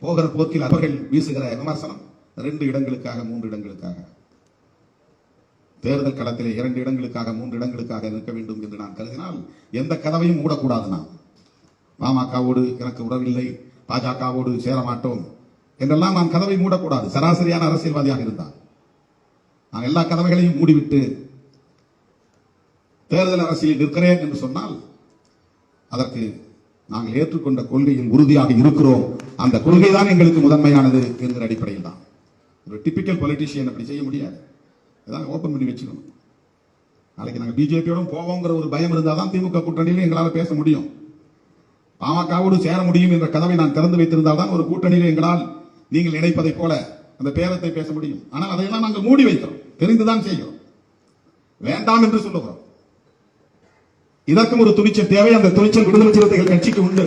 போகிற போக்கில் அவர்கள் வீசுகிற விமர்சனம் 2 இடங்களுக்காக 3 இடங்களுக்காக, தேர்தல் களத்திலே 2 இடங்களுக்காக 3 இடங்களுக்காக நிற்க வேண்டும் என்று நான் கருதினால் எந்த கதவையும் மூடக்கூடாது. நான் பாமகவோடு எனக்கு உறவில்லை, பாஜகவோடு சேர மாட்டோம் என்றெல்லாம் நான் கதவை மூடக்கூடாது. சராசரியான அரசியல்வாதியாக இருந்தால் நான் எல்லா கதவைகளையும் மூடிவிட்டு தேர்தல் அரசியலில் நிற்கிறேன் என்று சொன்னால் அதற்கு நாங்கள் ஏற்றுக்கொண்ட கொள்கையில் உறுதியாக இருக்கிறோம், அந்த கொள்கை தான் எங்களுக்கு முதன்மையானது என்கிற அடிப்படையில் தான். ஒரு டிபிக்கல் பொலிட்டிஷியன் அப்படி செய்ய முடியாது. இதான் ஓபன் பண்ணி வச்சுக்கணும். நாளைக்கு நாங்கள் பிஜேபியோடும் போவோங்கிற ஒரு பயம் இருந்தால் தான் திமுக கூட்டணியில் எங்களால் பேச முடியும். பாமகவோடு சேர முடியும் என்ற கதவை நான் திறந்து வைத்திருந்தால் தான் ஒரு கூட்டணியில் எங்களால் நீங்கள் நினைப்பதை போல அந்த பேரத்தை பேச முடியும். ஆனால் அதையெல்லாம் நாங்கள் மூடி வைக்கிறோம், தெரிந்துதான் செய்கிறோம், வேண்டாம் என்று சொல்லுகிறோம். இதற்கும் ஒரு துணிச்சல் தேவை. அந்த துணிச்சல் விடுதலை சிறுத்தைகள் கட்சிக்கு உண்டு.